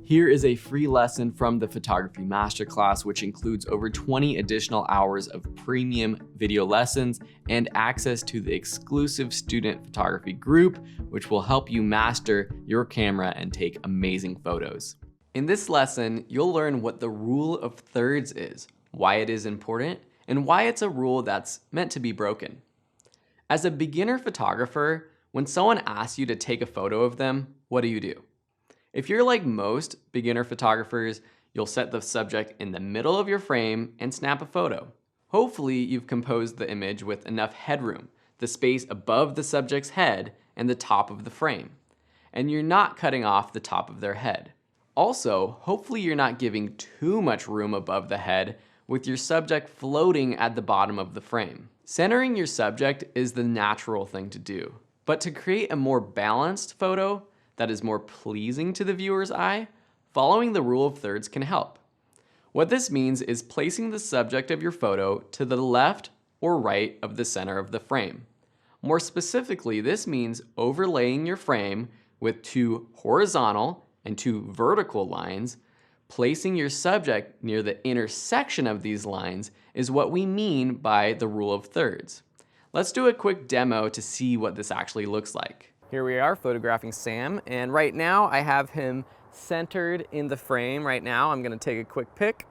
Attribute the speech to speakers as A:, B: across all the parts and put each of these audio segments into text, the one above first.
A: Here is a free lesson from the Photography Masterclass, which includes over 20 additional hours of premium video lessons and access to the exclusive student photography group, which will help you master your camera and take amazing photos. In this lesson, you'll learn what the rule of thirds is, why it is important, and why it's a rule that's meant to be broken. As a beginner photographer, when someone asks you to take a photo of them, what do? If you're like most beginner photographers, you'll set the subject in the middle of your frame and snap a photo. Hopefully, you've composed the image with enough headroom, the space above the subject's head and the top of the frame, and you're not cutting off the top of their head. Also, hopefully you're not giving too much room above the head with your subject floating at the bottom of the frame. Centering your subject is the natural thing to do, but to create a more balanced photo that is more pleasing to the viewer's eye, following the rule of thirds can help. What this means is placing the subject of your photo to the left or right of the center of the frame. More specifically, this means overlaying your frame with 2 horizontal and 2 vertical lines. Placing your subject near the intersection of these lines is what we mean by the rule of thirds. Let's do a quick demo to see what this actually looks like. Here we are photographing Sam, and right now I have him centered in the frame. Right now I'm gonna take a quick pic.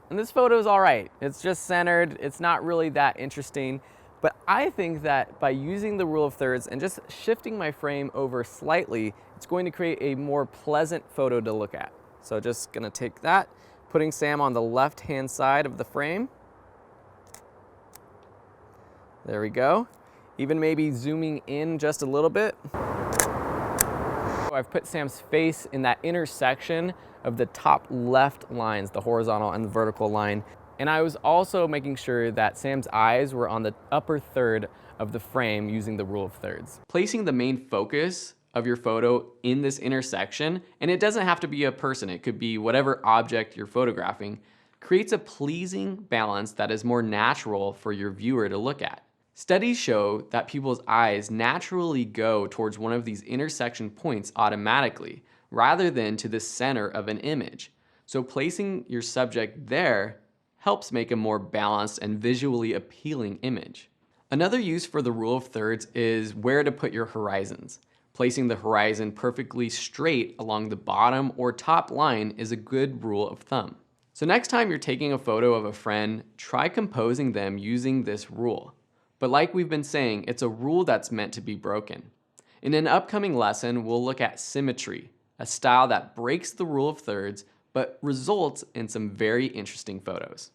A: And this photo is all right. It's just centered. It's not really that interesting. But I think that by using the rule of thirds and just shifting my frame over slightly, it's going to create a more pleasant photo to look at. So just gonna take that, putting Sam on the left-hand side of the frame. There we go. Even maybe zooming in just a little bit. I've put Sam's face in that intersection of the top left lines, the horizontal and the vertical line. And I was also making sure that Sam's eyes were on the upper third of the frame using the rule of thirds. Placing the main focus of your photo in this intersection, and it doesn't have to be a person, it could be whatever object you're photographing, creates a pleasing balance that is more natural for your viewer to look at. Studies show that people's eyes naturally go towards one of these intersection points automatically, rather than to the center of an image. So placing your subject there helps make a more balanced and visually appealing image. Another use for the rule of thirds is where to put your horizons. Placing the horizon perfectly straight along the bottom or top line is a good rule of thumb. So next time you're taking a photo of a friend, try composing them using this rule. But like we've been saying, it's a rule that's meant to be broken. In an upcoming lesson, we'll look at symmetry, a style that breaks the rule of thirds but results in some very interesting photos.